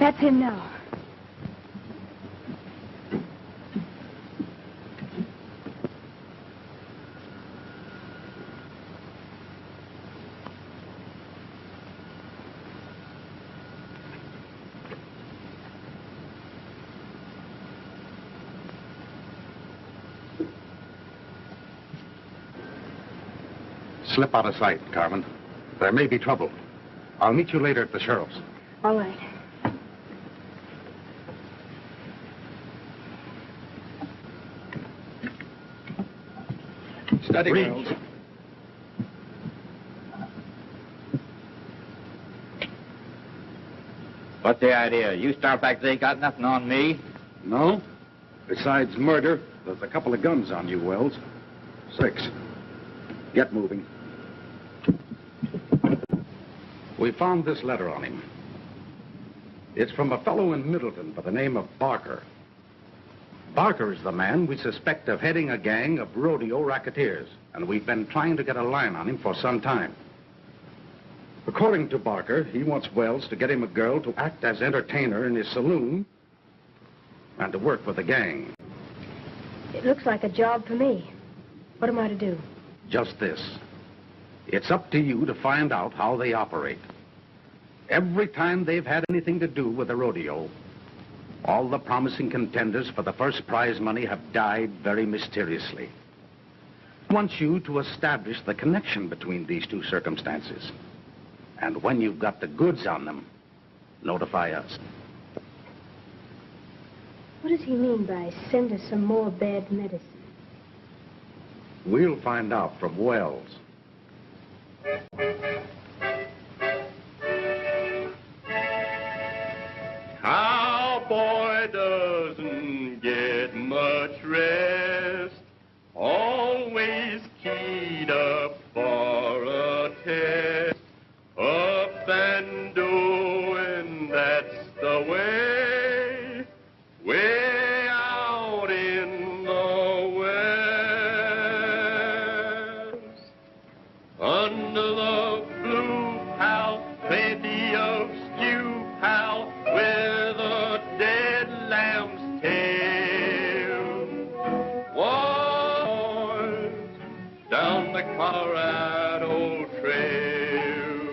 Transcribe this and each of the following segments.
That's him now. Slip out of sight, Carmen. There may be trouble. I'll meet you later at the sheriff's. All right. Steady, Wells. What's the idea? You start back there, got nothing on me? No. Besides murder, there's a couple of guns on you, Wells. 6. Get moving. We found this letter on him. It's from a fellow in Middleton by the name of Barker. Barker is the man we suspect of heading a gang of rodeo racketeers, and we've been trying to get a line on him for some time. According to Barker, he wants Wells to get him a girl to act as entertainer in his saloon and to work for the gang. It looks like a job for me. What am I to do? Just this. It's up to you to find out how they operate. Every time they've had anything to do with the rodeo, all the promising contenders for the first prize money have died very mysteriously. I want you to establish the connection between these two circumstances. And when you've got the goods on them, notify us. What does he mean by send us some more bad medicine? We'll find out from Wells. Cowboy doesn't get much rest, always keyed up for a test. Up and doing, that's the way, way out in the west. Under the blue, pal, plenty of stew, pal, with a dead lamb's tail. Boys, down the Colorado Trail,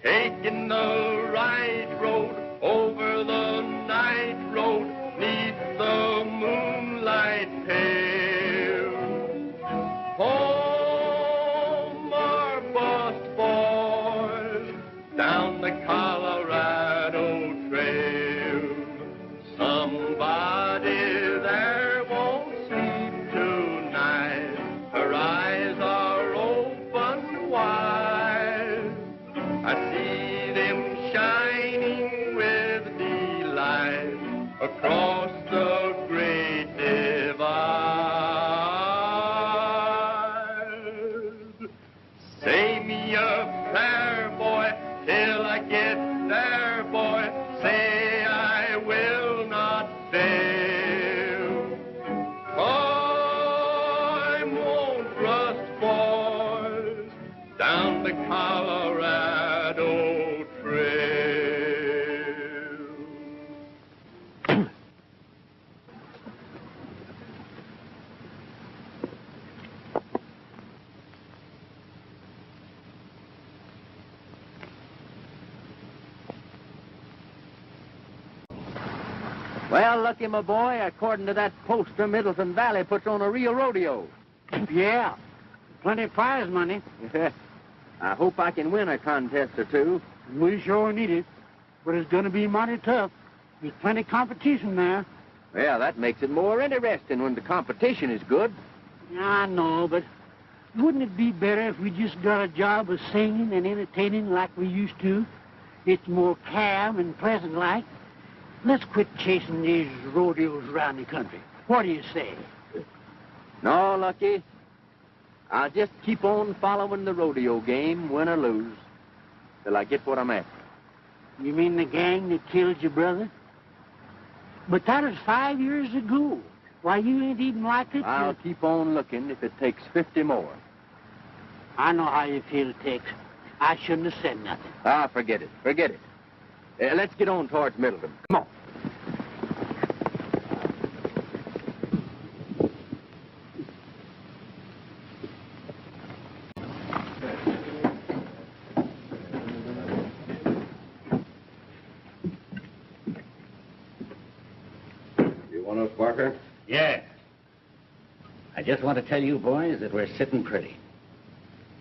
taking the right road over the night road, neath the moonlight pale. Home our bust boys, down the Colorado Trail. Somebody there won't sleep tonight. Her eyes are open wide. I see them shining with delight across the great divide. Say me a prayer, boy, till I get there, boy. Say I will not fail. Time won't rust, boys, down the Colorado Trail. Well, Lucky, my boy, according to that poster, Middleton Valley puts on a real rodeo. Yeah. Plenty of prize money. I hope I can win a contest or two. We sure need it. But it's going to be mighty tough. There's plenty of competition there. Well, that makes it more interesting when the competition is good. I know, but wouldn't it be better if we just got a job of singing and entertaining like we used to? It's more calm and pleasant-like. Let's quit chasing these rodeos around the country. What do you say? No, Lucky. I'll just keep on following the rodeo game, win or lose, till I get what I'm after. You mean the gang that killed your brother? But that was 5 years ago. Why, you ain't even likely to... I'll keep on looking if it takes 50 more. I know how you feel, Tex. I shouldn't have said nothing. Ah, forget it. Forget it. Let's get on towards Middleton. Come on. You want us, Barker? Yeah. I just want to tell you boys that we're sitting pretty.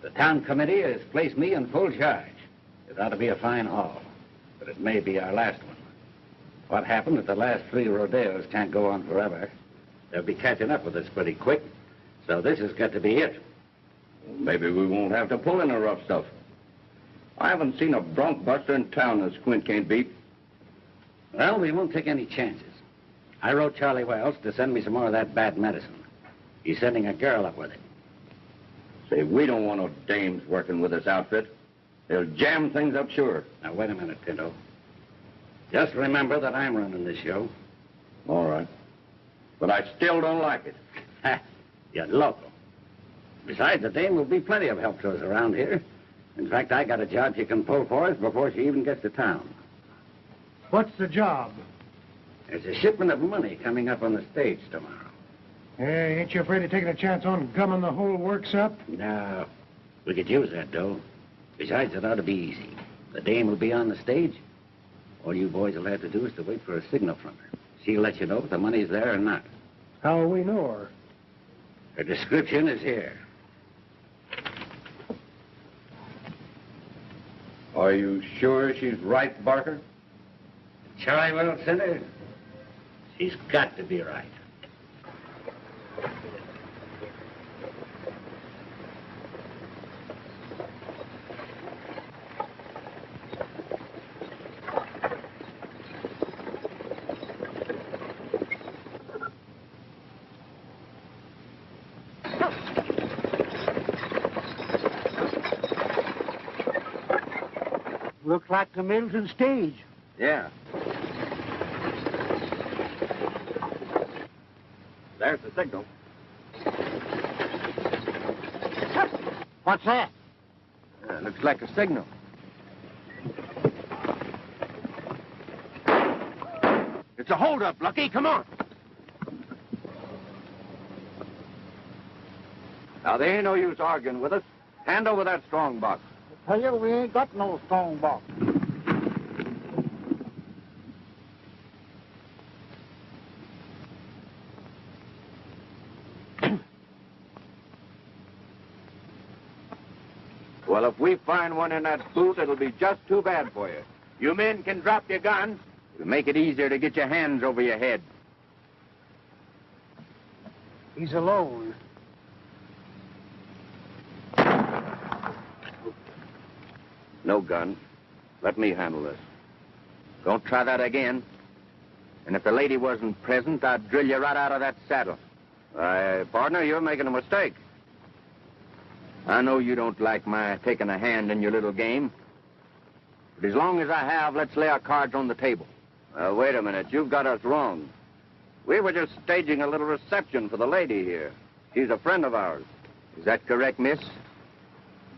The town committee has placed me in full charge. It ought to be a fine haul, but it may be our last one. What happened at the last 3 rodeos can't go on forever. They'll be catching up with us pretty quick, so this has got to be it. Maybe we won't have to pull in the rough stuff. I haven't seen a bronc buster in town that Squint can't beat. Well, we won't take any chances. I wrote Charlie Wells to send me some more of that bad medicine. He's sending a girl up with it. Say, we don't want no dames working with this outfit. They'll jam things up sure. Now, wait a minute, Pinto. Just remember that I'm running this show. All right. But I still don't like it. Ha! You're local. Besides, the dame will be plenty of help to us around here. In fact, I got a job she can pull for us before she even gets to town. What's the job? There's a shipment of money coming up on the stage tomorrow. Hey, ain't you afraid of taking a chance on gumming the whole works up? No. We could use that dough. Besides, it ought to be easy. The dame will be on the stage. All you boys will have to do is to wait for a signal from her. She'll let you know if the money's there or not. How will we know her? Her description is here. Are you sure she's right, Barker? Charlie will send her. She's got to be right. Looks like the Middleton stage. Yeah. There's the signal. What's that? Looks like a signal. It's a holdup, Lucky. Come on. Now, there ain't no use arguing with us. Hand over that strong box. Tell you, we ain't got no strong box. Well, if we find one in that boot, it'll be just too bad for you. You men can drop your guns. It'll make it easier to get your hands over your head. He's alone. No gun. Let me handle this. Don't try that again. And if the lady wasn't present, I'd drill you right out of that saddle. Partner, you're making a mistake. I know you don't like my taking a hand in your little game. But as long as I have, let's lay our cards on the table. Wait a minute. You've got us wrong. We were just staging a little reception for the lady here. She's a friend of ours. Is that correct, miss?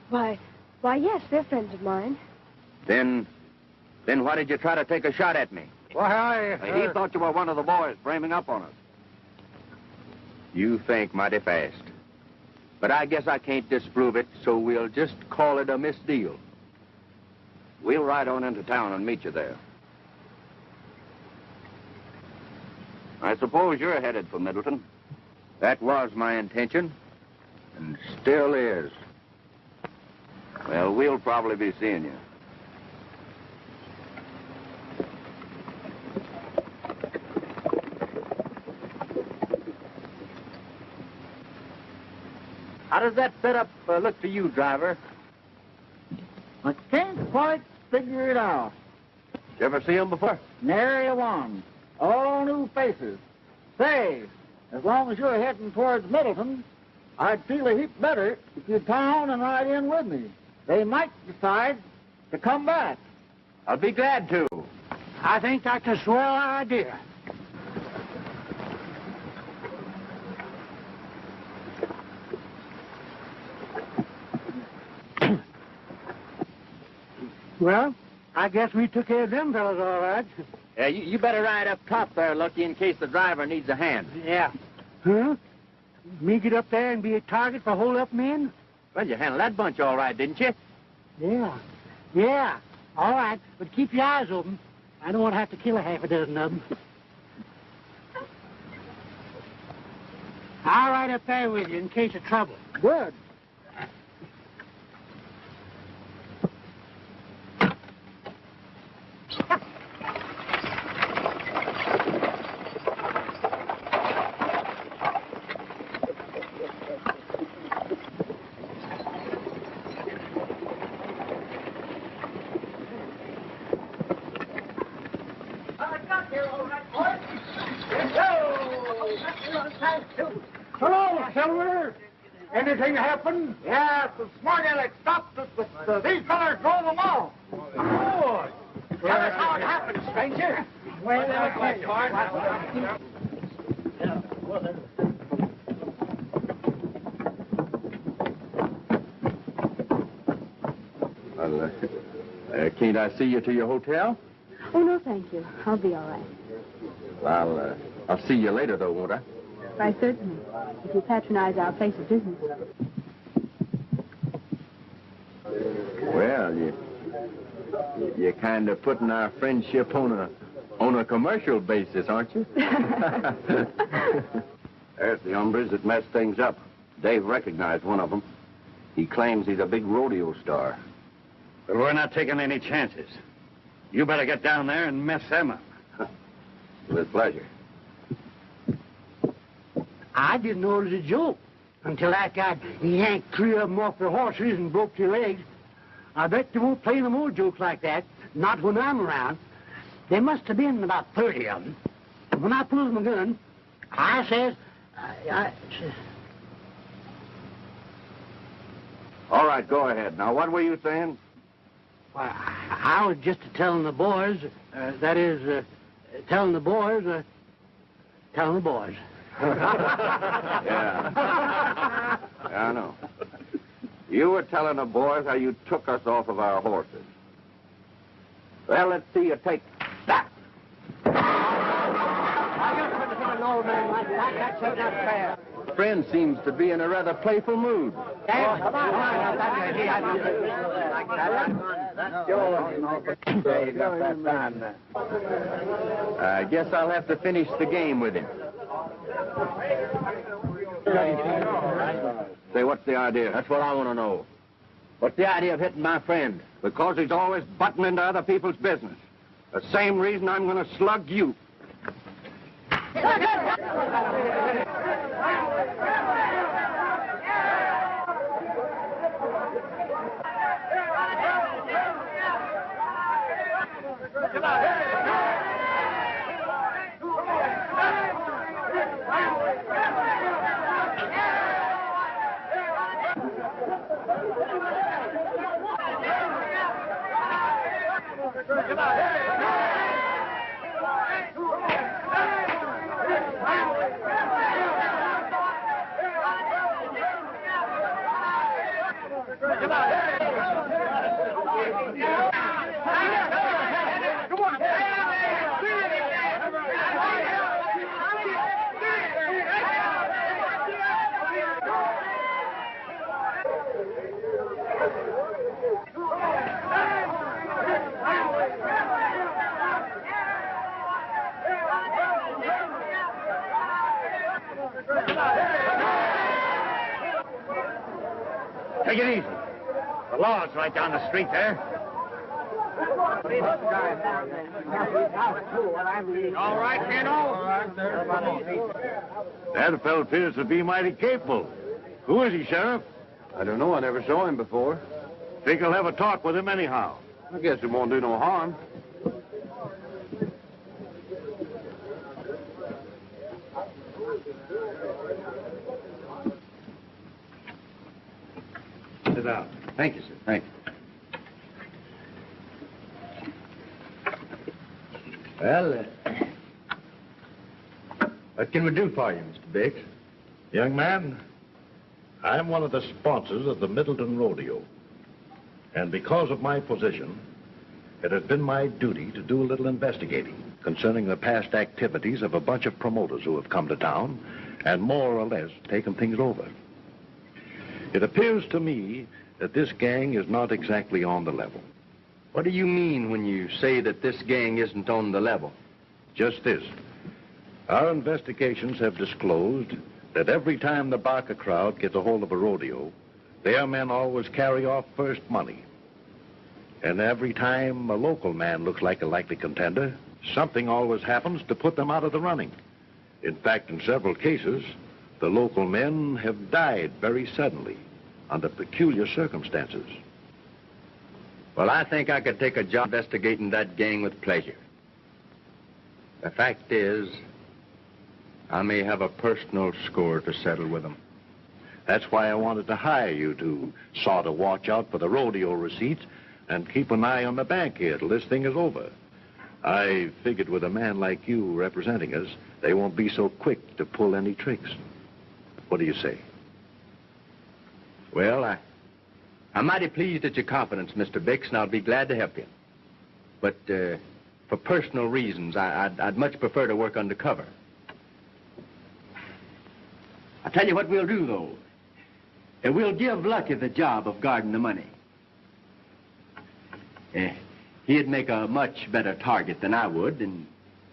Why, yes, they're friends of mine. Then why did you try to take a shot at me? Why, He thought you were one of the boys framing up on us. You think mighty fast. But I guess I can't disprove it, so we'll just call it a misdeal. We'll ride on into town and meet you there. I suppose you're headed for Middleton. That was my intention, and still is. Well, we'll probably be seeing you. How does that setup look to you, driver? I can't quite figure it out. You ever see him before? Nary one. All new faces. Say, as long as you're heading towards Middleton, I'd feel a heap better if you'd come on and ride in with me. They might decide to come back. I'll be glad to. I think that's a swell idea. Well, I guess we took care of them fellas all right. Yeah, you better ride up top there, Lucky, in case the driver needs a hand. Yeah. Huh? Me get up there and be a target for hold-up men? Well, you handled that bunch all right, didn't you? Yeah. Yeah. All right, but keep your eyes open. I don't want to have to kill a half a dozen of them. I'll ride up there with you in case of trouble. Good. Hello, Silver. Anything happen? Yeah, the smart aleck stopped us, but these fellas drove them off. Good. Tell us how it happened, stranger. Well, Can't I see you to your hotel? Oh, no, thank you. I'll be all right. Well, I'll see you later, though, won't I? Why, certainly. If you patronize our place of business. Well, you're kind of putting our friendship on a commercial basis, aren't you? There's the hombres that messed things up. Dave recognized one of them. He claims he's a big rodeo star. But we're not taking any chances. You better get down there and mess them up. With pleasure. I didn't know it was a joke until that guy yanked 3 of them off their horses and broke their legs. I bet they won't play no more jokes like that, not when I'm around. There must have been about 30 of them. When I pulls my gun, I says, All right, go ahead. Now, what were you saying? Well, I was just telling the boys, telling the boys. Yeah. Yeah, I know. You were telling the boys how you took us off of our horses. Well, let's see you take that. Friend seems to be in a rather playful mood. I guess I'll have to finish the game with him. Say, what's the idea? That's what I want to know. What's the idea of hitting my friend? Because he's always butting into other people's business. The same reason I'm going to slug you. Take it easy. The law's right down the street there. All right, Keno? That fellow appears to be mighty capable. Who is he, Sheriff? I don't know. I never saw him before. Think I'll have a talk with him anyhow. I guess it won't do no harm. Sit down. Thank you, sir. Thank you. Well, what can we do for you, Mr. Biggs? Young man, I'm one of the sponsors of the Middleton Rodeo. And because of my position, It has been my duty to do a little investigating concerning the past activities of a bunch of promoters who have come to town and more or less taken things over. It appears to me that this gang is not exactly on the level. What do you mean when you say that this gang isn't on the level? Just this. Our investigations have disclosed that every time the Barker crowd gets a hold of a rodeo, their men always carry off first money. And every time a local man looks like a likely contender, something always happens to put them out of the running. In fact, in several cases, the local men have died very suddenly under peculiar circumstances. Well, I think I could take a job investigating that gang with pleasure. The fact is, I may have a personal score to settle with them. That's why I wanted to hire you to sort of watch out for the rodeo receipts and keep an eye on the bank here till this thing is over. I figured with a man like you representing us, they won't be so quick to pull any tricks. What do you say? Well, I'm mighty pleased at your confidence, Mr. Bix, and I'll be glad to help you. But for personal reasons, I'd much prefer to work undercover. I'll tell you what we'll do, though. We'll give Lucky the job of guarding the money. He'd make a much better target than I would, and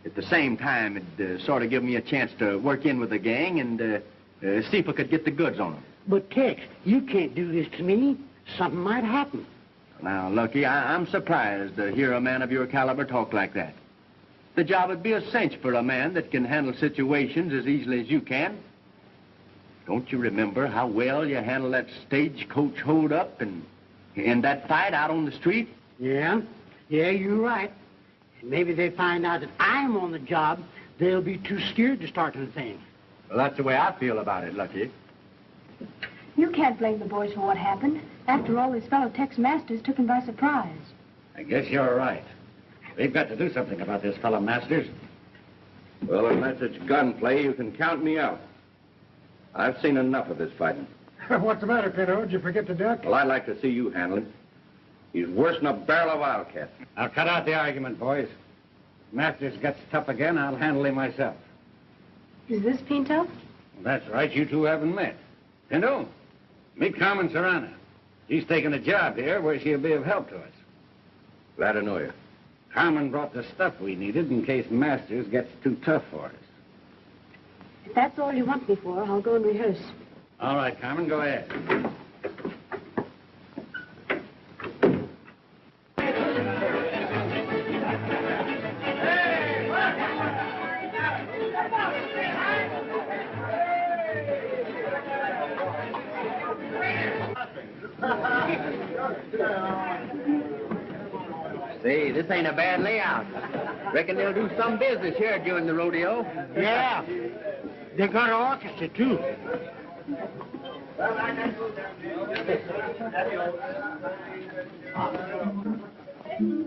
at the same time, it'd sort of give me a chance to work in with the gang and see if I could get the goods on them. But, Tex, you can't do this to me. Something might happen. Now, Lucky, I'm surprised to hear a man of your caliber talk like that. The job would be a cinch for a man that can handle situations as easily as you can. Don't you remember how well you handled that stagecoach hold-up and that fight out on the street? Yeah, you're right. Maybe they find out that I'm on the job, they'll be too scared to start the thing. Well, that's the way I feel about it, Lucky. You can't blame the boys for what happened. After all, his fellow Tex Masters took him by surprise. I guess you're right. We've got to do something about this fellow Masters. Well, unless it's gunplay, you can count me out. I've seen enough of this fighting. What's the matter, Pinto? Did you forget the duck? Well, I'd like to see you handle him. He's worse than a barrel of wildcat. Now, cut out the argument, boys. If Masters gets tough again, I'll handle him myself. Is this Pinto? Well, that's right. You two haven't met. Pinto, meet Carmen Serrano. She's taking a job here where she'll be of help to us. Glad to know you. Carmen brought the stuff we needed in case Masters gets too tough for us. If that's all you want me for, I'll go and rehearse. All right, Carmen, go ahead. Say, this ain't a bad layout. Reckon they'll do some business here during the rodeo. Yeah. They got an orchestra, too.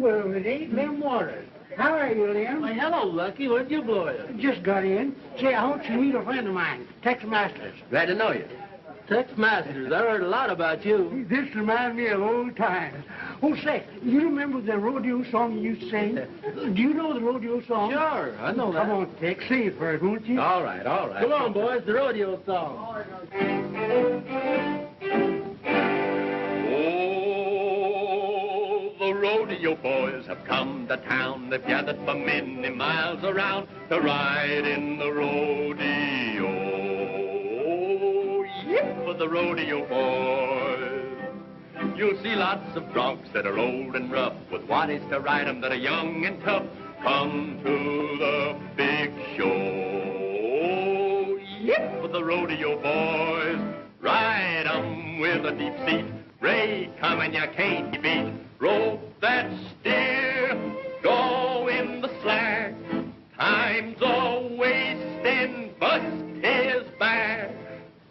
Well, it ain't Lem Waters. How are you, Lem? Why, hello, Lucky. Where'd you blow it? Just got in. Say, I want you to meet a friend of mine, Tex Masters. Glad to know you. Tex Masters. I heard a lot about you. This reminds me of old times. Oh, say, you remember the rodeo song you used to sing? Do you know the rodeo song? Sure, I know that. Come on, Tex, sing it for us, won't you? All right, all right. Come on, boys, the rodeo song. Oh, the rodeo boys have come to town. They've gathered for many miles around to ride in the rodeo. Yip for the rodeo boys. You'll see lots of broncs that are old and rough with waddies to ride 'em that are young and tough. Come to the big show. Yip for the rodeo boys. Ride 'em with a deep seat. Ray, come and you can't beat. Rope that steer. Go in the slack. Time's a wasting. Bust his back.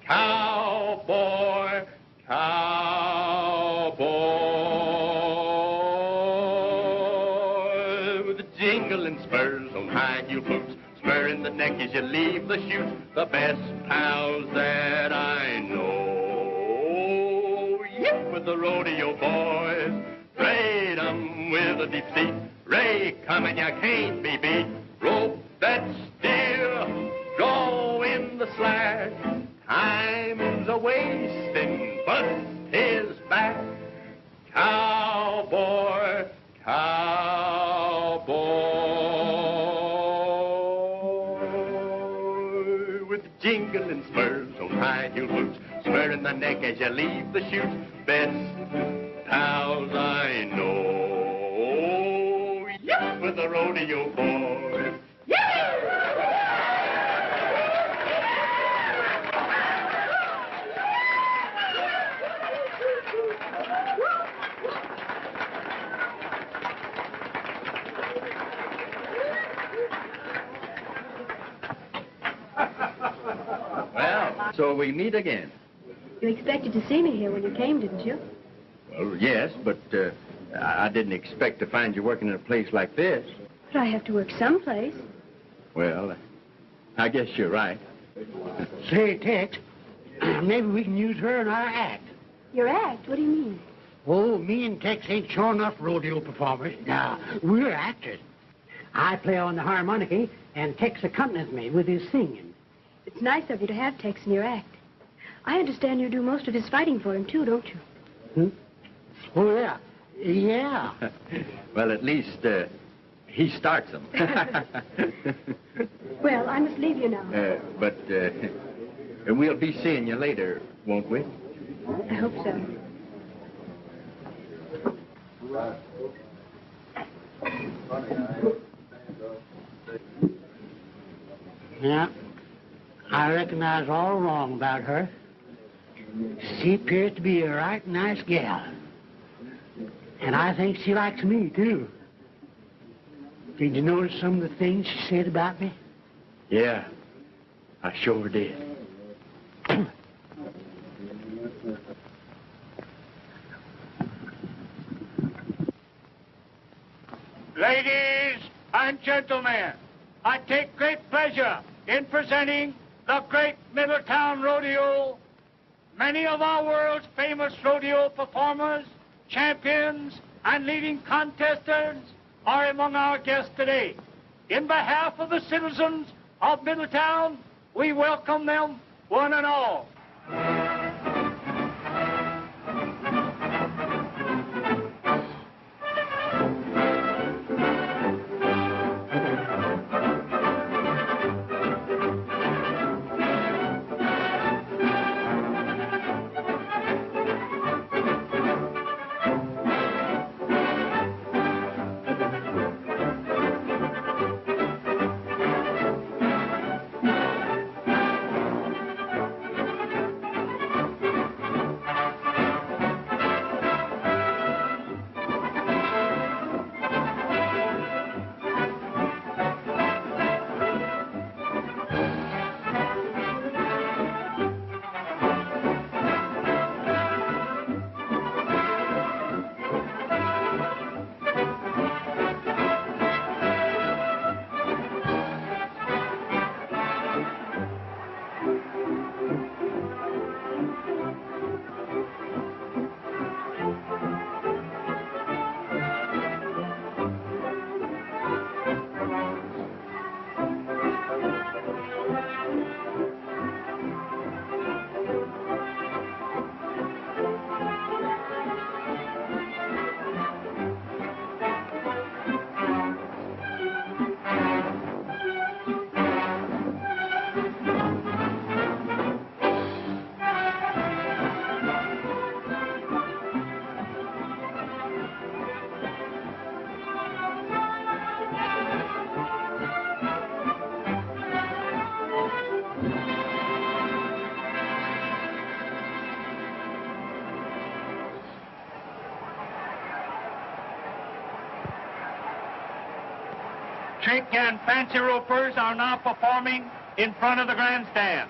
Cowboy, cowboy, with the jingling spurs on high heel boots, spur in the neck as you leave the chute, the best pals that I know. Yip with the rodeo boys, trade 'em with a deep seat. Ray, come and you can't be beat. Rope that steer, draw in the slack. Time's a wasting, bust his back. Cowboy, cowboy, with jingling spurs on high-heel boots, spurring the neck as you leave the chute. Best pals I know, yep, with the rodeo boys. Well, so we meet again. You expected to see me here when you came, didn't you? Well, yes, but I didn't expect to find you working in a place like this. But I have to work someplace. Well, I guess you're right. Say, Tex, maybe we can use her in our act. Your act? What do you mean? Oh, me and Tex ain't sure enough rodeo performers. Now, we're actors. I play on the harmonica, and Tex accompanies me with his singing. It's nice of you to have Tex in your act. I understand you do most of his fighting for him, too, don't you? Hmm? Oh, yeah. Yeah. Well, at least he starts them. Well, I must leave you now. But we'll be seeing you later, won't we? I hope so. Yeah. I recognize all wrong about her. She appears to be a right nice gal. And I think she likes me, too. Did you notice some of the things she said about me? Yeah, I sure did. Ladies and gentlemen, I take great pleasure in presenting the Great Middletown Rodeo. Many of our world's famous rodeo performers, champions, and leading contestants are among our guests today. In behalf of the citizens of Middletown, we welcome them one and all. Trick and fancy ropers are now performing in front of the grandstand.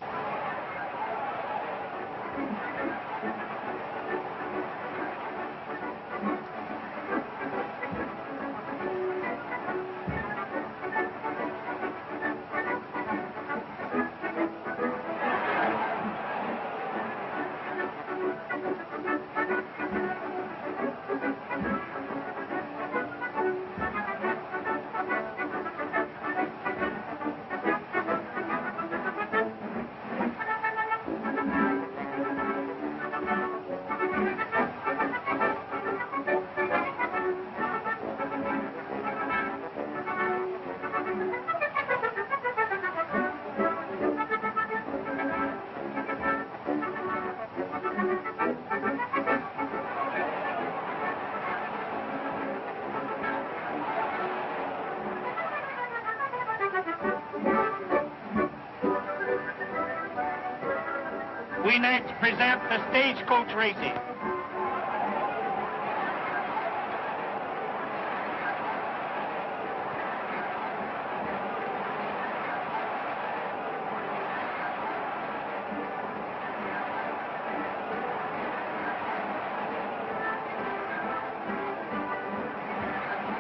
we next present the stagecoach racing.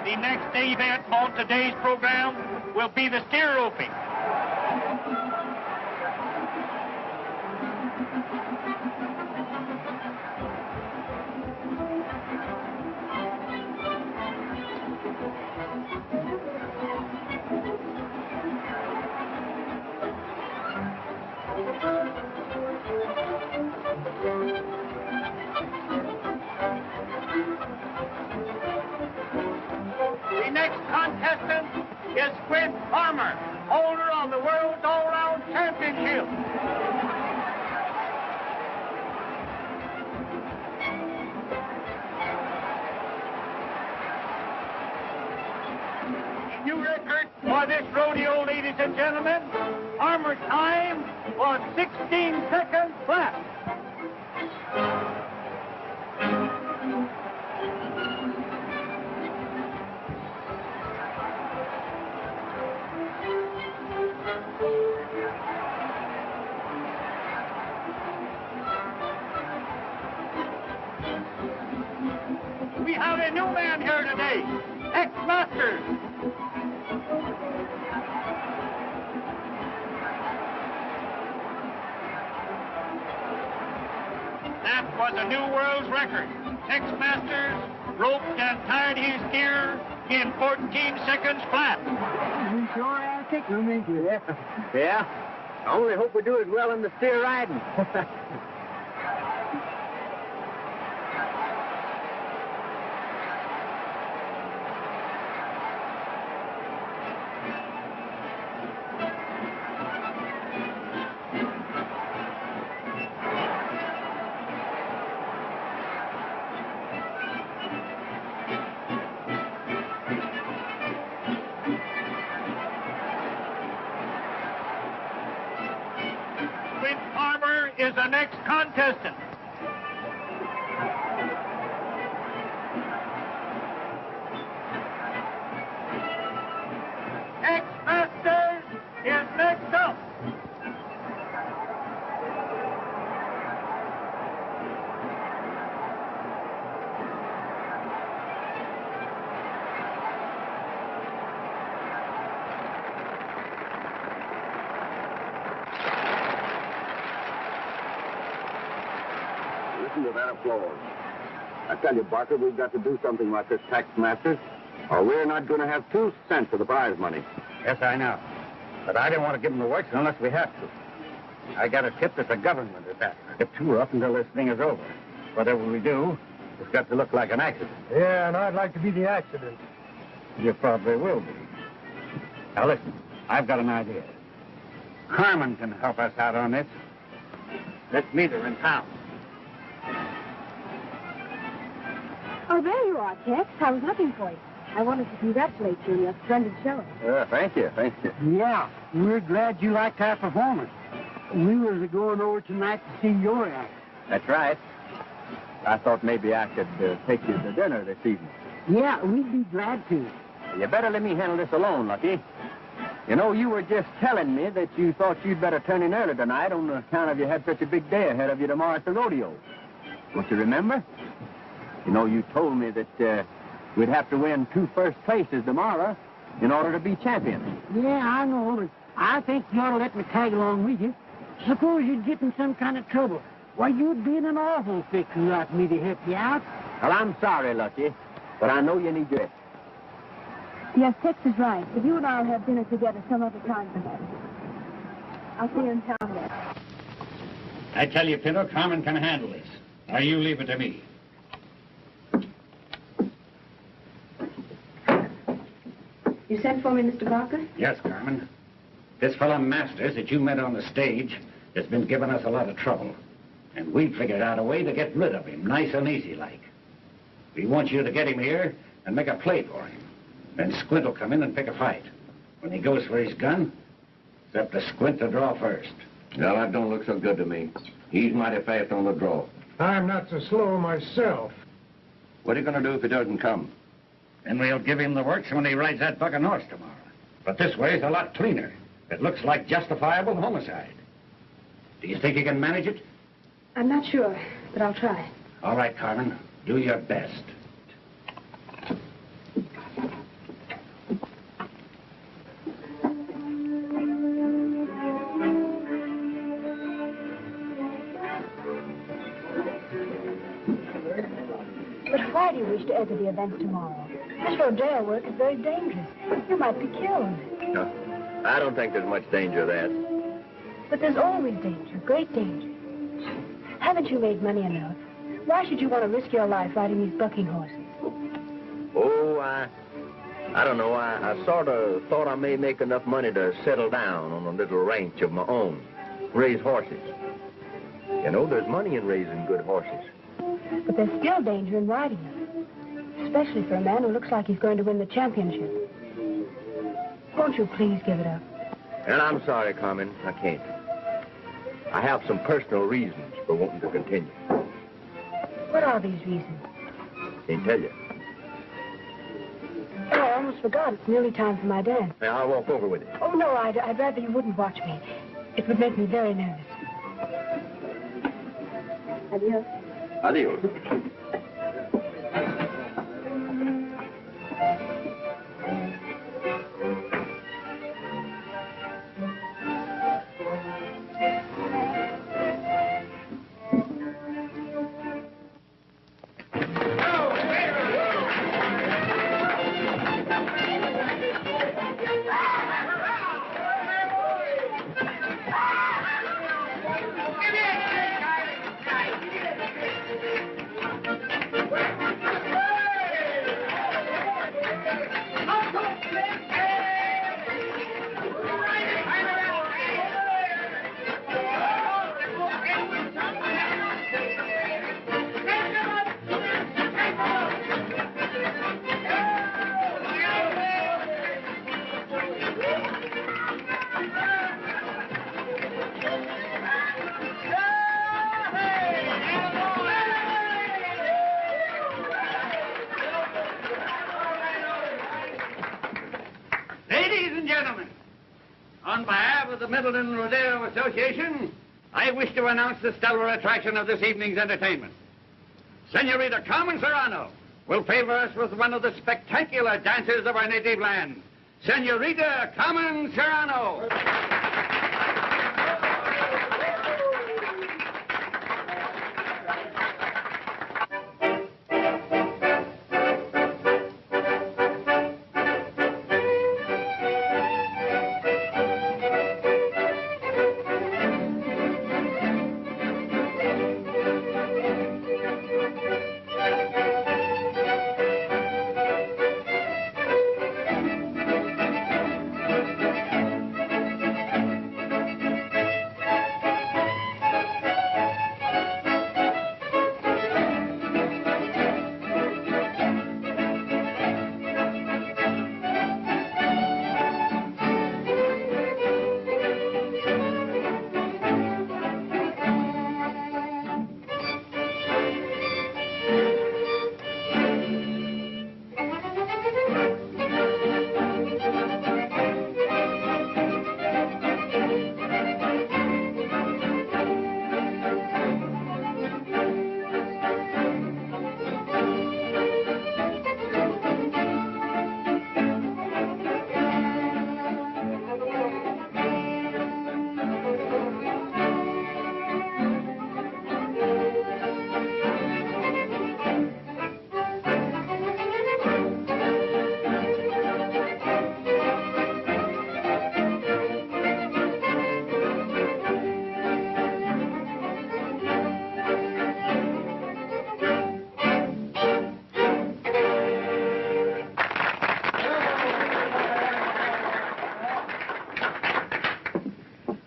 The next event on today's program will be the steer roping. The next contestant is Quint Farmer, holder of the World's All-Round Championship. The new record for this rodeo, ladies and gentlemen, Farmer's time was 16 seconds flat. We have a new man here today, ex-Masters. That was a new world's record. Ex-Masters roped and tied his steer in 14 seconds flat. You sure are a tickler, ain't you? Yeah? I only hope we do as well in the steer riding. Quint Farmer is the next contestant. Ex-Masters is next up. Listen to that applause. I tell you, Barker, we've got to do something about this tax masters, or we're not going to have 2 cents of the prize money. Yes, I know. But I don't want to give them the works unless we have to. I got a tip that the government is after. If 2 are up until this thing is over. Whatever we do, it's got to look like an accident. Yeah, and I'd like to be the accident. You probably will be. Now listen, I've got an idea. Carmen can help us out on this. Let's meet her in town. Oh, there you are, Tex. I was looking for you. I wanted to congratulate you on your splendid show. Thank you. Yeah, we're glad you liked our performance. We was going over tonight to see your act. That's right. I thought maybe I could take you to dinner this evening. Yeah, we'd be glad to. You better let me handle this alone, Lucky. You know, you were just telling me that you thought you'd better turn in early tonight on account of you had such a big day ahead of you tomorrow at the rodeo. Don't you remember? You know, you told me that we'd have to win 2 first places tomorrow in order to be champions. Yeah, I know, but I think you ought to let me tag along with you. Suppose you'd get in some kind of trouble. Why, you'd be in an awful fix without me to help you out. Well, I'm sorry, Lucky, but I know you need your... Yes, Tex is right. If you and I will have dinner together some other time, perhaps. I'll see you in town then. I tell you, Pinto, Carmen can handle this. Now you leave it to me. You sent for me, Mr. Barker? Yes, Carmen. This fellow Masters that you met on the stage has been giving us a lot of trouble. And we figured out a way to get rid of him, nice and easy like. We want you to get him here and make a play for him. Then Squint will come in and pick a fight. When he goes for his gun, it's up to Squint to draw first. Well, that don't look so good to me. He's mighty fast on the draw. I'm not so slow myself. What are you going to do if he doesn't come? Then we'll give him the works when he rides that bucking horse tomorrow. But this way's a lot cleaner. It looks like justifiable homicide. Do you think you can manage it? I'm not sure, but I'll try. All right, Carmen. Do your best. But why do you wish to enter the events tomorrow? This rodeo work is very dangerous. You might be killed. No, I don't think there's much danger of that. But there's always danger, great danger. Haven't you made money enough? Why should you want to risk your life riding these bucking horses? Oh, I don't know. I sort of thought I may make enough money to settle down on a little ranch of my own, raise horses. You know, there's money in raising good horses. But there's still danger in riding them, especially for a man who looks like he's going to win the championship. Won't you please give it up? And I'm sorry, Carmen, I can't. I have some personal reasons for wanting to continue. What are these reasons? Can't tell you. Oh, I almost forgot. It's nearly time for my dance. Hey, I'll walk over with you. Oh, no, I'd rather you wouldn't watch me. It would make me very nervous. Adios. Adios. On behalf of the Middleton Rodeo Association, I wish to announce the stellar attraction of this evening's entertainment. Senorita Carmen Serrano will favor us with one of the spectacular dances of our native land. Senorita Carmen Serrano.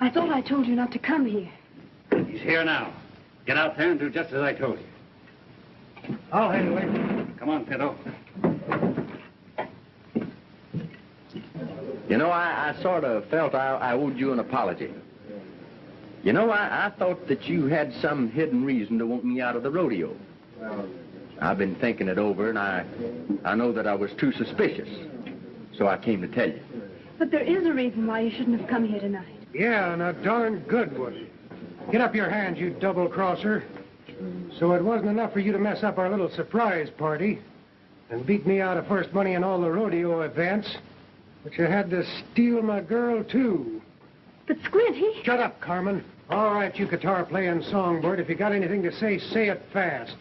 I thought I told you not to come here. He's here now. Get out there and do just as I told you. I'll handle it. Come on, Pinto. You know, I sort of felt I owed you an apology. You know, I thought that you had some hidden reason to want me out of the rodeo. I've been thinking it over, and I know that I was too suspicious. So I came to tell you. But there is a reason why you shouldn't have come here tonight. Yeah, and a darn good one. Get up your hands, you double-crosser. So it wasn't enough for you to mess up our little surprise party and beat me out of first money in all the rodeo events, but you had to steal my girl, too. But Squint, he... Shut up, Carmen. All right, you guitar-playing songbird, if you got anything to say it fast.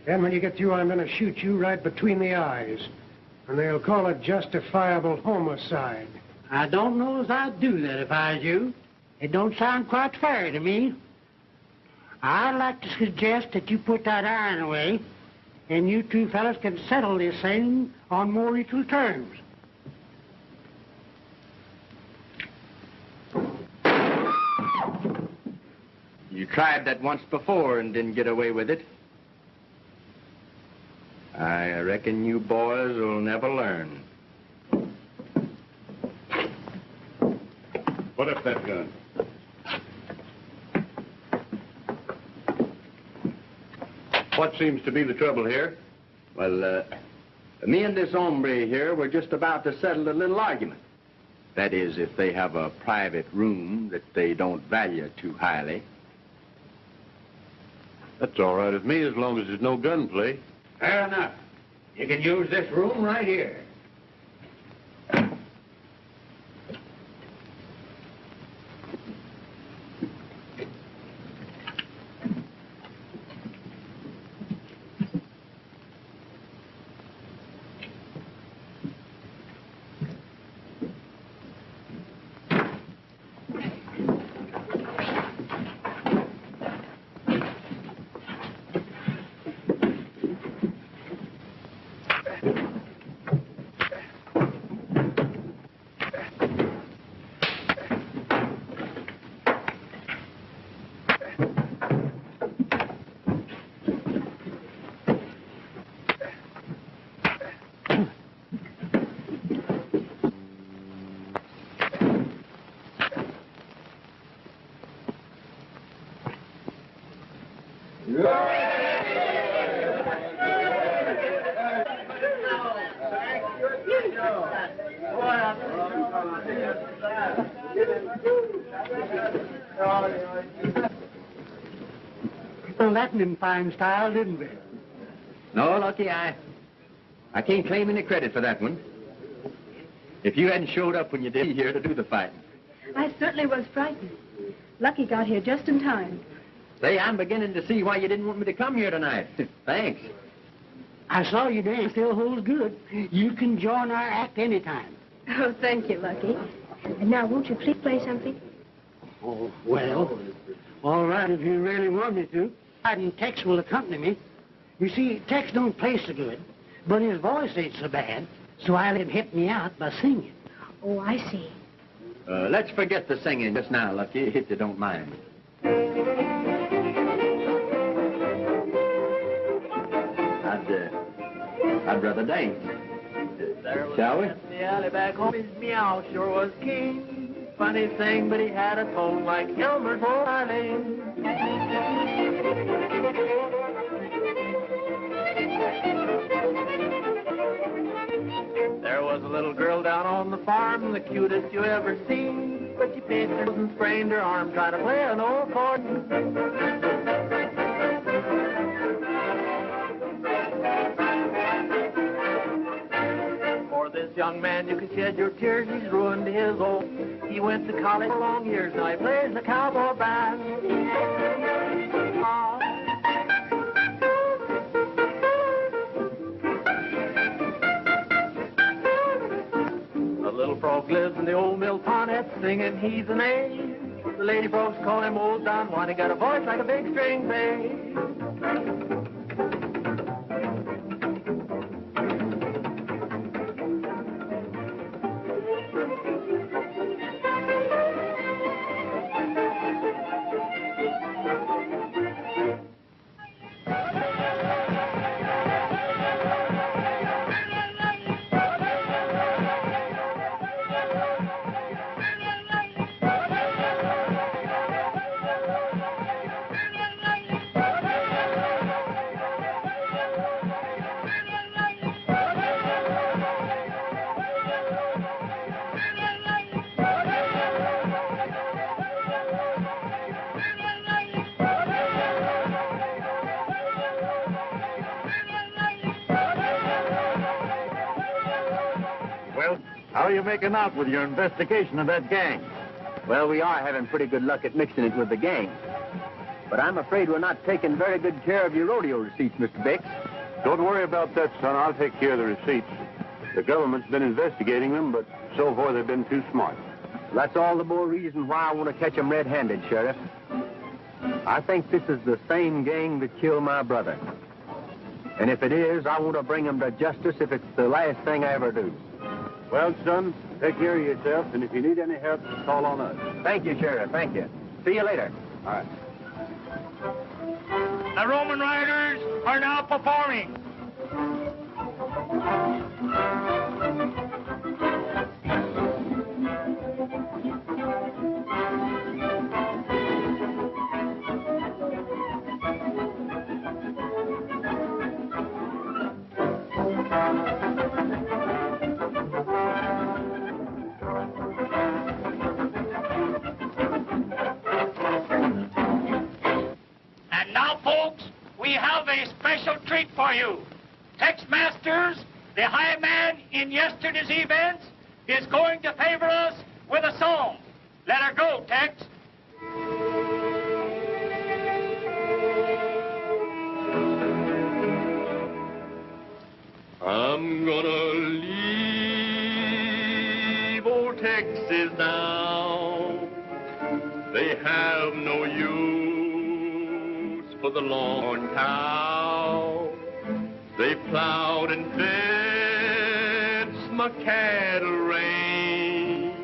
Then when you get through, I'm going to shoot you right between the eyes. And they'll call it justifiable homicide. I don't know as I'd do that if I was you. It don't sound quite fair to me. I'd like to suggest that you put that iron away, and you two fellas can settle this thing on more equal terms. You tried that once before and didn't get away with it. I reckon you boys will never learn. Put up that gun. What seems to be the trouble here? Well, me and this hombre here were just about to settle a little argument. That is, if they have a private room that they don't value too highly. That's all right with me as long as there's no gunplay. Fair enough. You can use this room right here. Well, that in fine style, didn't we? No, Lucky, I can't claim any credit for that one. If you hadn't showed up when you did here to do the fighting. I certainly was frightened. Lucky got here just in time. Say, I'm beginning to see why you didn't want me to come here tonight. Thanks. I saw you dance still holds good. You can join our act anytime. Oh, thank you, Lucky. And now, won't you please play something? Oh, well, all right, if you really want me to. And Tex will accompany me. You see, Tex don't play so good, but his voice ain't so bad, so I let him hit me out by singing. Oh, I see. Let's forget the singing just now, Lucky, if you don't mind. I'd rather dance. Shall we? In the alley back home, his meow sure was keen. Funny thing, but he had a tone like Elmer Farley. There was a little girl down on the farm, the cutest you ever seen. But she pinched her nose and sprained her arm trying to play an old accordion. For this young man, you can shed your tears, he's ruined his old. He went to college for long years, now he plays the cowboy band. The little frog lives in the old mill pond, singing he's an A. The lady frogs call him Old Don Juan, he got a voice like a big string bass. How are you making out with your investigation of that gang? Well, we are having pretty good luck at mixing it with the gang. But I'm afraid we're not taking very good care of your rodeo receipts, Mr. Bix. Don't worry about that, son. I'll take care of the receipts. The government's been investigating them, but so far they've been too smart. That's all the more reason why I want to catch them red-handed, Sheriff. I think this is the same gang that killed my brother. And if it is, I want to bring them to justice if it's the last thing I ever do. Well, son, take care of yourself, and if you need any help, call on us. Thank you, Sheriff. Thank you. See you later. All right. The Roman riders are now performing. And now, folks, we have a special treat for you. Tex Masters, the high man in yesterday's events, is going to favor us with a song. Let her go, Tex. I'm gonna leave old Texas now. They have no use for the long cow. They plowed and fenced my cattle range,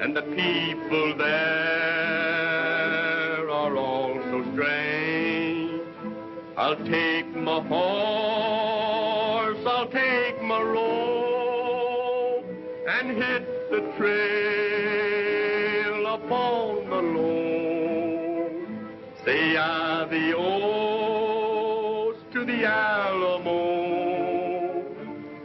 and the people there are all so strange. I'll take my horse, I'll take my robe, and hit the trail upon the low. Say adios to the Alamo,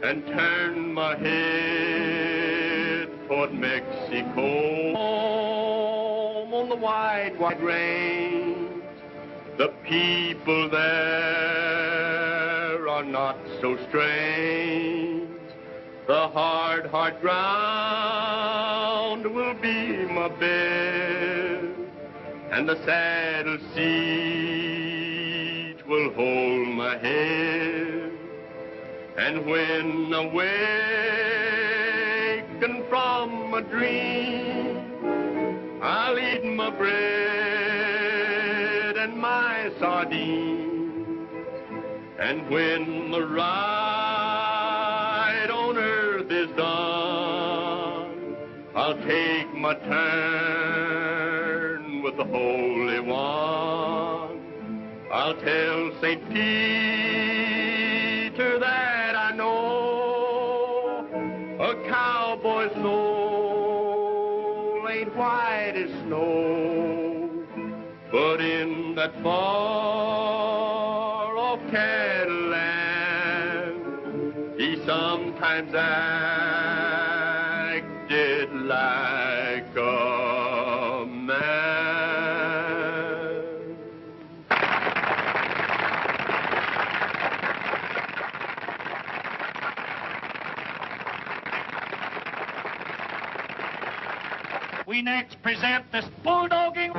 and turn my head toward Mexico. Home on the wide, wide range, the people there are not so strange. The hard, hard ground will be my bed, and the saddle seat will hold my head. And when awakened from a dream, I'll eat my bread and my sardines. And when the ride on earth is done, I'll take my turn with the Holy One. I'll tell St. Peter that I know a cowboy's soul ain't white as snow, but in that far-off cattle land, he sometimes acted like a man. We next present this bulldogging.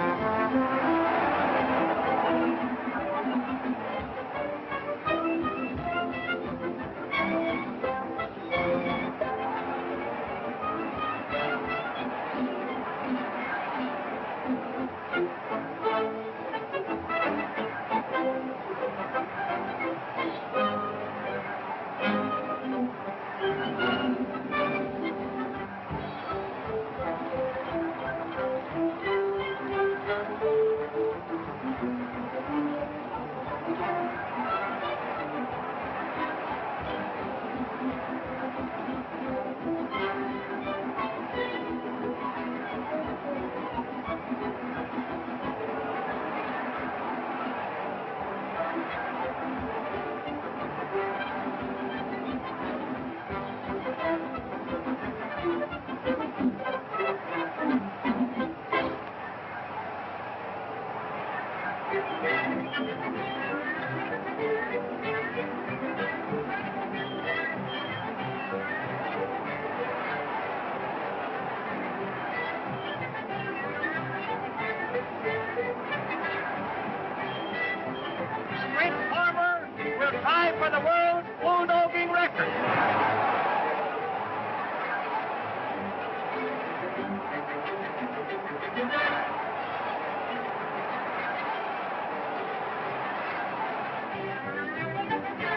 for the world's bulldogging record.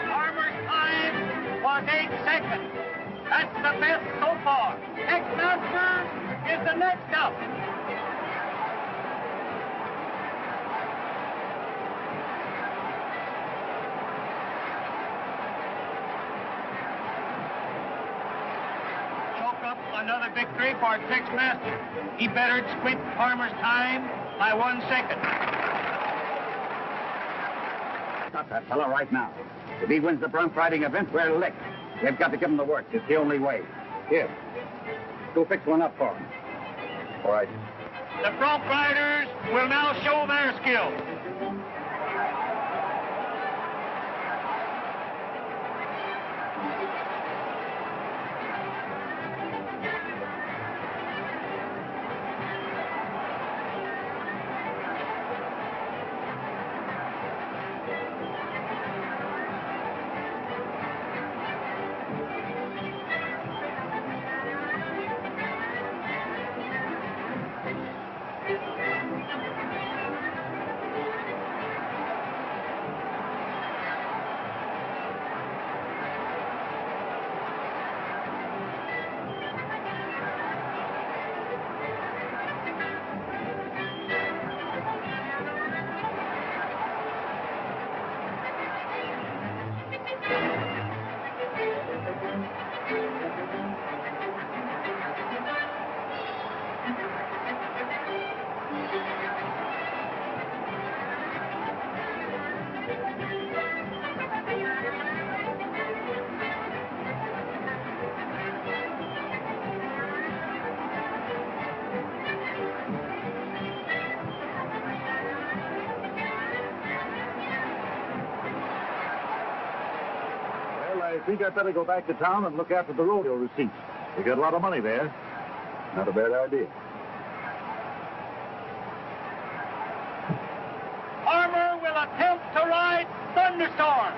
Farmer's time was 8 seconds. That's the best so far. Next master is the next up. Another victory for our sixth master. He bettered Squint Farmer's time by 1 second. Stop that fellow right now. If he wins the bronc riding event, we're licked. They've got to give him the works. It's the only way. Here. Go fix one up for him. All right. The bronc riders will now show their skill. I think I'd better go back to town and look after the rodeo receipts. We got a lot of money there. Not a bad idea. Farmer will attempt to ride Thunderstorm.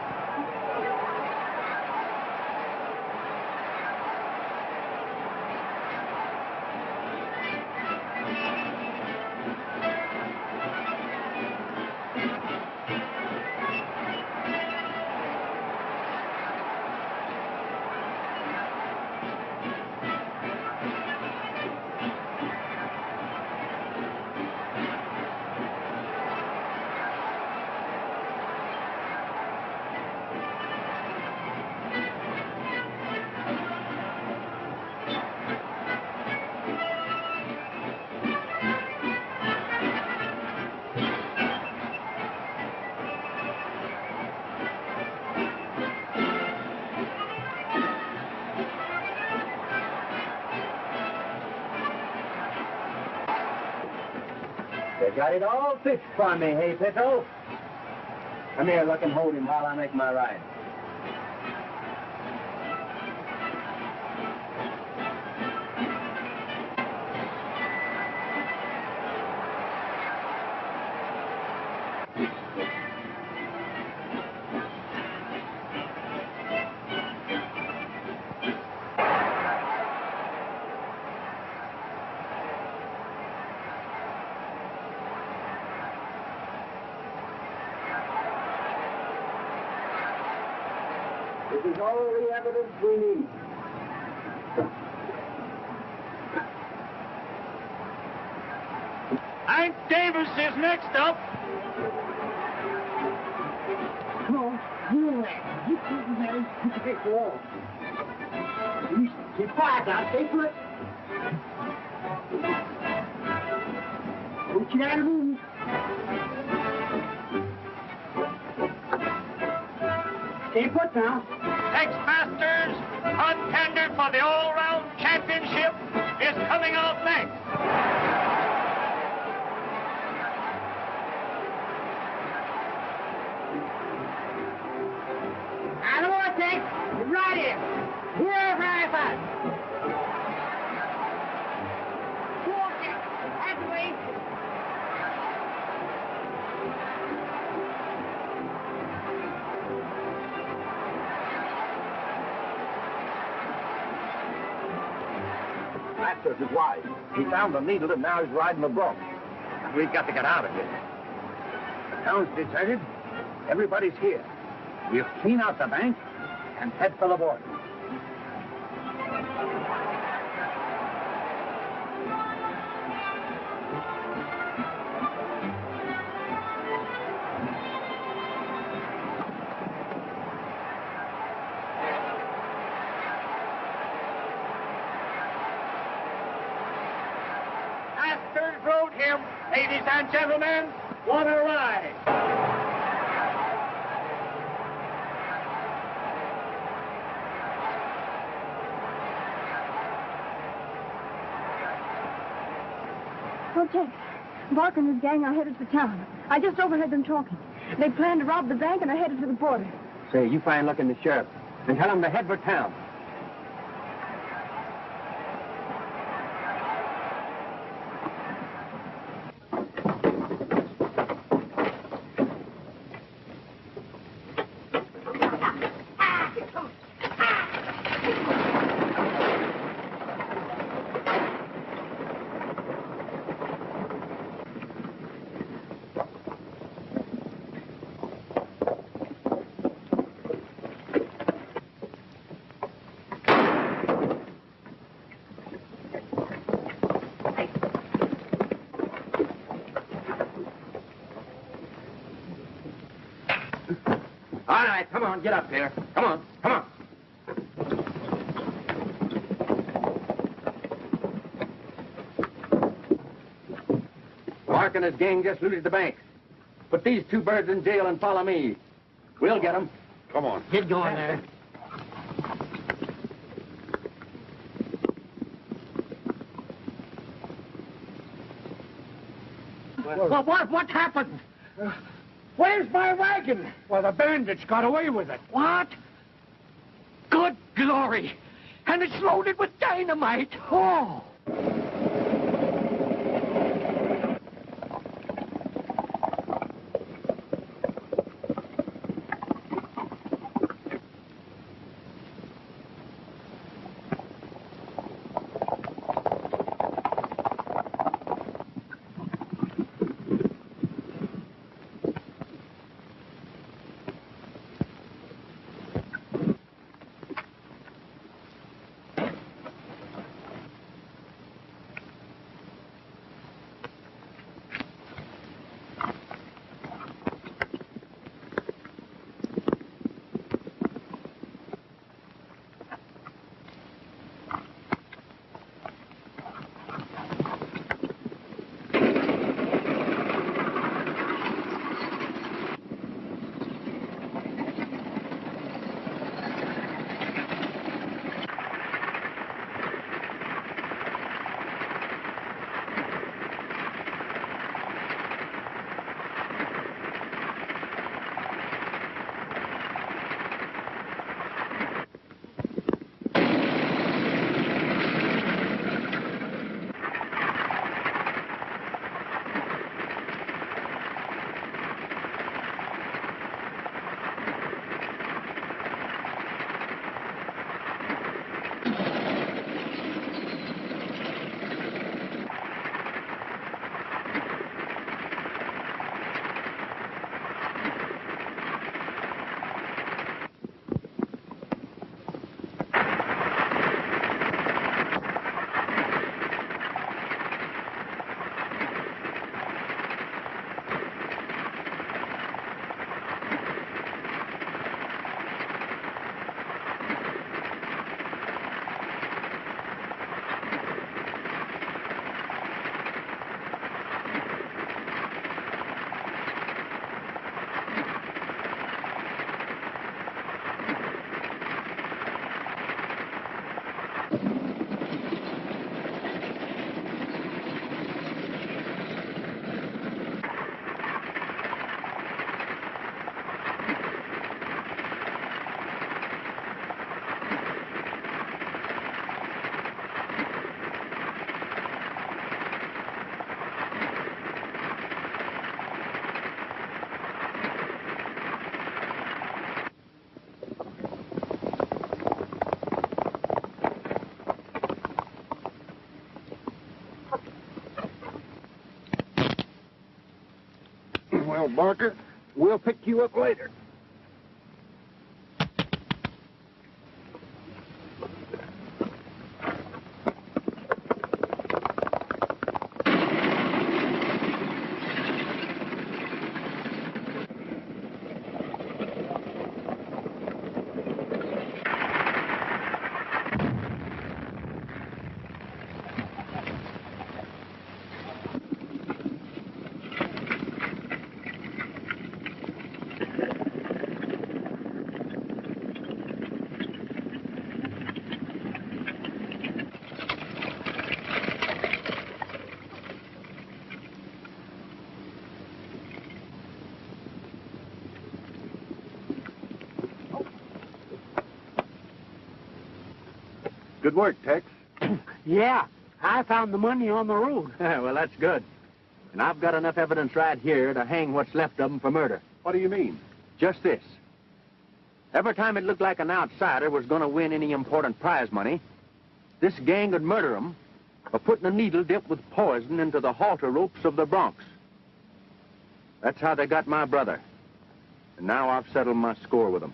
They got it all fixed for me, hey, Pitto? Come here, look and hold him while I make my ride. This is all the evidence we need. Hank Davis is next up. Come on, you in there. You keep him there. You can take the wall. You keep quiet now. Stay put. Don't you out of move. Stay put now. Ex-Masters, contender for the all-round championship, is coming out next. I don't want to take. Right here. Here, right back. Go on, Jack. That's the way. That's just his wife. He found the needle and now he's riding the brook. We've got to get out of here. The town's deserted. Everybody's here. We'll clean out the bank and head for the border. Masters rode him, ladies and gentlemen. What a ride! Oh, Jack. Barker and his gang are headed for town. I just overheard them talking. They plan to rob the bank and are headed for the border. Say, you find looking the sheriff and tell him to head for town. All right, come on, get up here. Come on, come on. Mark and his gang just looted the bank. Put these two birds in jail and follow me. We'll get them. Come on. Get going there. What happened? Where's my wagon? Well, the bandits got away with it. What? Good glory. And it's loaded with dynamite. Oh. Well, Barker, we'll pick you up later. Good work, Tex. Yeah, I found the money on the road. Well, that's good. And I've got enough evidence right here to hang what's left of them for murder. What do you mean? Just this. Every time it looked like an outsider was going to win any important prize money, this gang would murder them by putting a needle dipped with poison into the halter ropes of the broncs. That's how they got my brother. And now I've settled my score with them.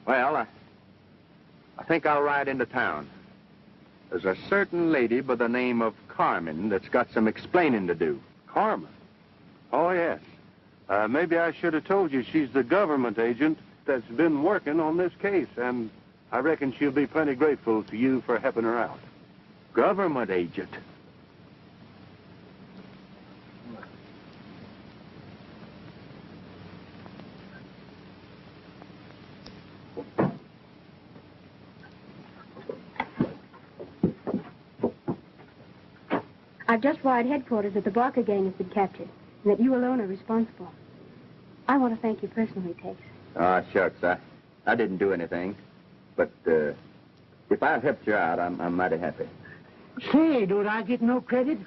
Well, I think I'll ride into town. There's a certain lady by the name of Carmen that's got some explaining to do. Carmen? Oh, yes. Maybe I should have told you she's the government agent that's been working on this case, and I reckon she'll be plenty grateful to you for helping her out. Government agent? I've just wired headquarters that the Barker gang has been captured, and that you alone are responsible. I want to thank you personally, Tex. Ah, shucks, I didn't do anything. But, if I helped you out, I'm mighty happy. Say, don't I get no credit?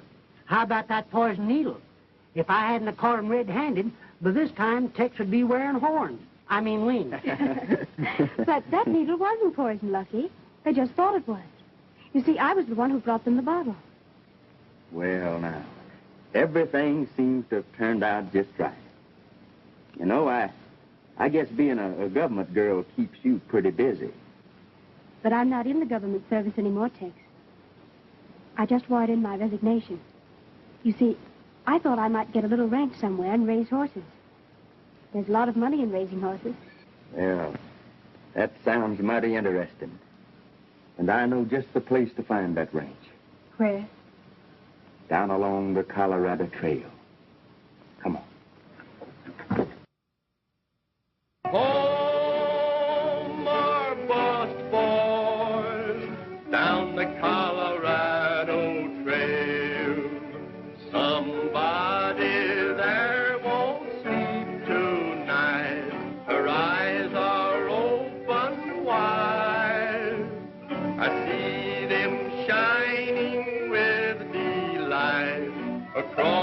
How about that poison needle? If I hadn't caught him red-handed, by this time Tex would be wearing horns. I mean wings. But that needle wasn't poison, Lucky. They just thought it was. You see, I was the one who brought them the bottle. Well, now, everything seems to have turned out just right. You know, I guess being a government girl keeps you pretty busy. But I'm not in the government service anymore, Tex. I just wired in my resignation. You see, I thought I might get a little ranch somewhere and raise horses. There's a lot of money in raising horses. Well, that sounds mighty interesting. And I know just the place to find that ranch. Where? Down along the Colorado Trail. Come on. Home are bust boys down the Colorado Trail. Somebody there won't sleep tonight. Her eyes are open wide. I see them shining with delight across